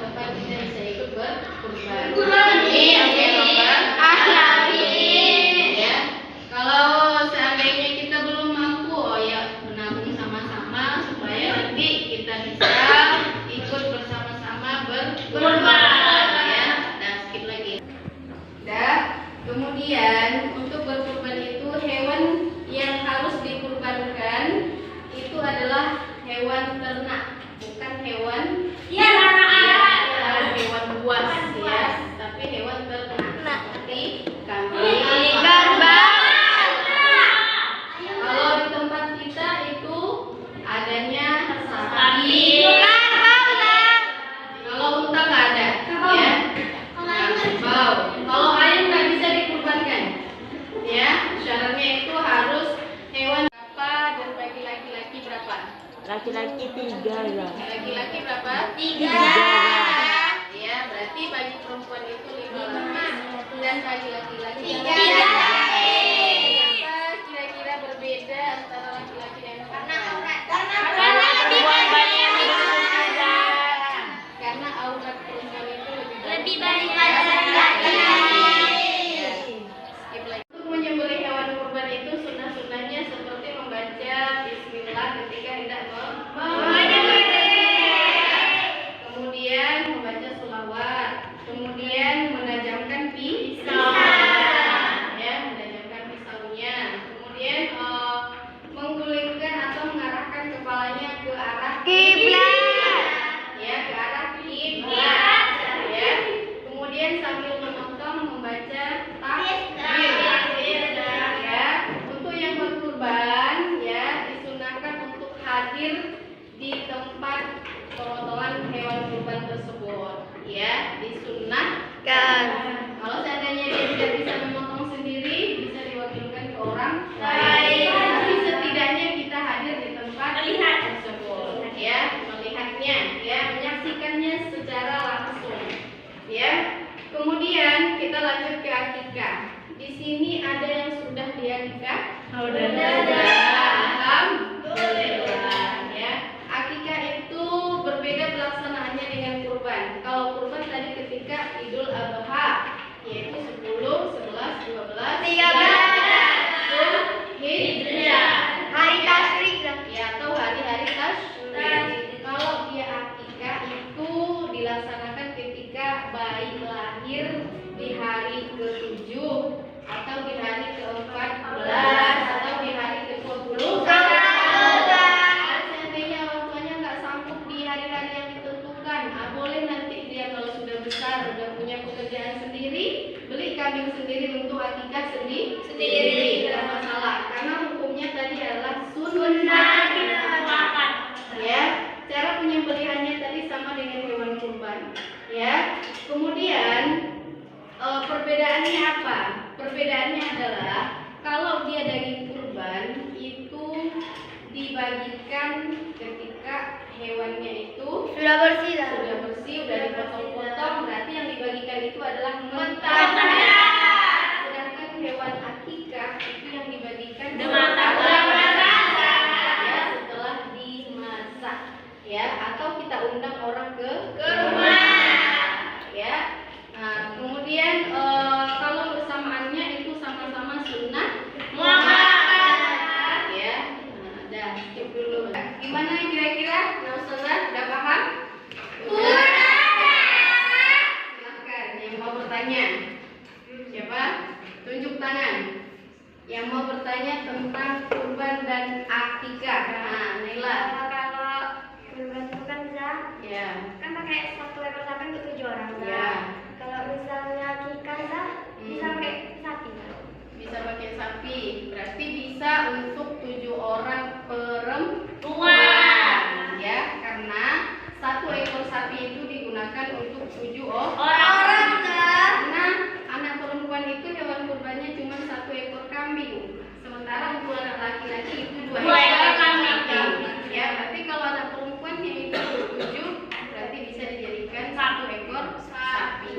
supaya kita bisa ikut berkurban. Amin. Oke, Bapak. Ya. Kalau seandainya kita belum mampu, ya menabung sama-sama supaya nanti kita bisa ikut bersama-sama berkurban. Ya. Nah, skip lagi. Dah. Kemudian untuk berkurban itu hewan yang harus dikurbankan itu adalah hewan ternak, bukan hewan hewan buas ya, tapi hewan ternak seperti kambing, kalau di tempat kita itu adanya sapi, kalau unta nggak ada ya, kerbau. Kalau ayam nggak bisa dikurbankan ya, syaratnya itu harus hewan berapa dan bagi laki-laki berapa? Laki-laki 3 ya. Laki-laki berapa? 3. Ya, berarti bagi perempuan itu 5 dan bagi laki-laki 3. Kenapa kira-kira berbeda antara laki-laki dan perempuan? Karena perempuan banyak yang berkurban. Karena aurat perempuan itu Lebih banyak laki-laki. Skip lagi. Untuk menyembelih hewan kurban itu sunnah-sunnahnya seperti membaca bismillah ketika hendak kemudian membaca sholawat, kemudian menajamkan pisau, ya, menajamkan pisaunya, kemudian menggulingkan atau mengarahkan kepalanya ke arah Kiblat. ya, ke arah kiblat, ya, kemudian sambil memotong membaca takbir, ya. Untuk yang berkurban, ya, disunahkan untuk hadir di tempat pemotongan hewan kurban tersebut, ya, disunahkan. Kalau seandainya dia tidak bisa memotong sendiri, bisa diwakilkan ke orang lain. Tapi setidaknya kita hadir di tempat tersebut, ya, melihatnya, ya, menyaksikannya secara langsung, ya. Kemudian kita lanjut ke akikah. Di sini ada yang sudah diakikah? Alhamdulillah, ya. Akikah itu berbeda pelaksanaannya dengan kurban. Kalau kurban tadi ketika Idul Adha, yaitu 10, 11, 12, 13 Zulhijjah. Hari tasyrik Ya, atau hari-hari tasyrik. Kalau dia akikah itu dilaksanakan ketika bayi lahir di hari ke-7 atau di hari ke-14 atau di hari ke-20. Seandainya orang tuanya nggak sanggup di hari-hari yang ditentukan, boleh nanti dia kalau sudah besar, sudah punya pekerjaan sendiri, beli kambing sendiri untuk akikah sendiri. Tidak masalah, karena hukumnya tadi adalah sunnah. Ya, cara penyembelihannya tadi sama dengan hewan kurban. Ya, kemudian perbedaannya apa? Perbedaannya adalah kalau dia daging kurban itu dibagikan ketika hewannya itu sudah bersih, sudah dipotong-potong, berarti yang dibagikan itu adalah mentah. Sedangkan hewan akikah itu yang dibagikan setelah dimasak, ya, atau kita undang orang ke rumah, ya. Nah, kemudian kalau bersamaannya itu sama-sama sunnah muakkad, ya. Nah, dah skip dulu. Gimana kira-kira? Udah paham? Silakan yang mau bertanya. Siapa? Tunjuk tangan. Yang mau bertanya tentang kurban dan akikah. Nah, Naila. Kalau kurban itu kan Ya. kan pakai 1 ekor sapi untuk 7 orang. Ya. Kalau misalnya akikah bisa pakai sapi. Bisa pakai sapi, berarti bisa untuk 7 orang perempuan, ya, karena 1 ekor sapi itu digunakan untuk 7 orang. Karena anak perempuan itu hewan kurbannya cuma 1 ekor kambing, sementara untuk anak laki-laki itu 2 ekor kambing. Ya, berarti kalau anak perempuannya itu 7, berarti bisa dijadikan 1 ekor sapi,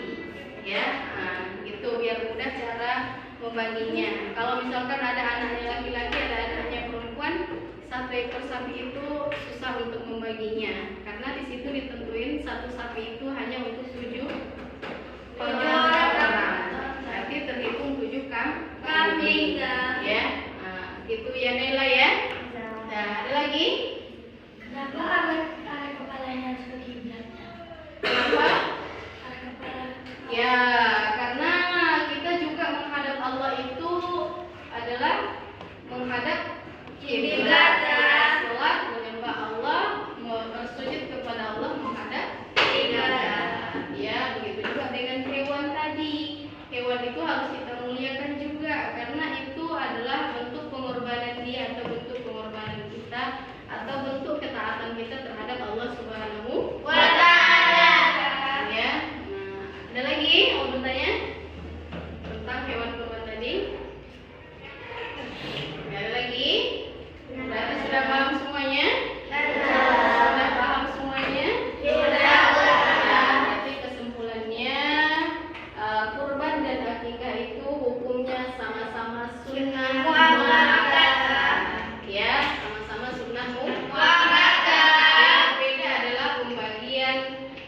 ya. Nah, gitu biar mudah cara membaginya. Kalau misalkan ada anaknya laki-laki, ada anaknya perempuan, 1 ekor sapi itu susah untuk membaginya, karena di situ ditentuin 1 sapi itu hanya Ya, karena kita juga menghadap Allah itu adalah menghadap kiblat, sholat, menyembah Allah, bersujud kepada Allah, menghadap kiblat. Ya, begitu juga dengan hewan tadi. Hewan itu harus kita muliakan juga karena itu adalah bentuk pengorbanan dia atau bentuk pengorbanan kita atau bentuk ketaatan kita terhadap Allah Subhanahu wa Ta'ala. Ya. Nah, ada lagi mau bertanya tentang hewan kurban tadi? Ada lagi? Berarti sudah paham semuanya? Sudah paham semuanya? Ya, berarti kesimpulannya kurban dan akikah itu hukumnya sama-sama sunnah muakkadah. Ya, sama-sama sunnah muakkadah. Yang beda adalah pembagian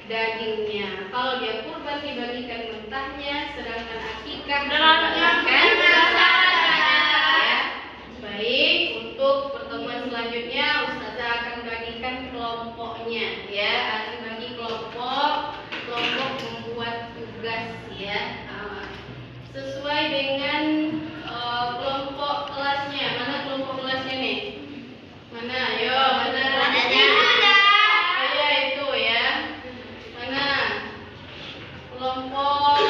dagingnya. Kalau dia kurban dibagikan mentahnya, sedangkan akikah dibagikan ya. Baik, untuk pertemuan selanjutnya Ustazah akan bagikan kelompoknya ya, akan bagi kelompok membuat tugas ya. Sesuai dengan kelompok kelasnya. Mana kelompok kelasnya nih? Mana? Ayo, mana? Oh ya, itu ya. Mana? Kelompok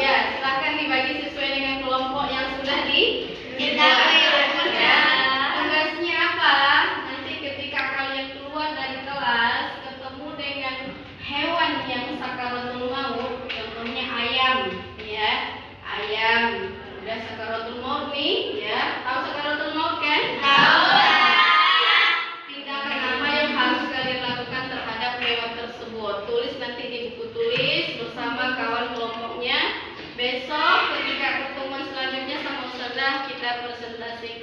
ya, silakan dibagi sesuai dengan kelompok yang sudah ya. Tugasnya apa? Nanti ketika kalian keluar dari kelas ketemu dengan hewan yang sakaratul maut, contohnya ayam ya. Ayam udah sakaratul maut nih ya. Tahu sakaratul maut kan? Tahu. Tindakan apa yang harus kalian lakukan terhadap hewan tersebut? Tulis nanti di buku tulis bersama kawan kelompoknya. Besok ketika pertemuan selanjutnya sama Ustazah kita presentasikan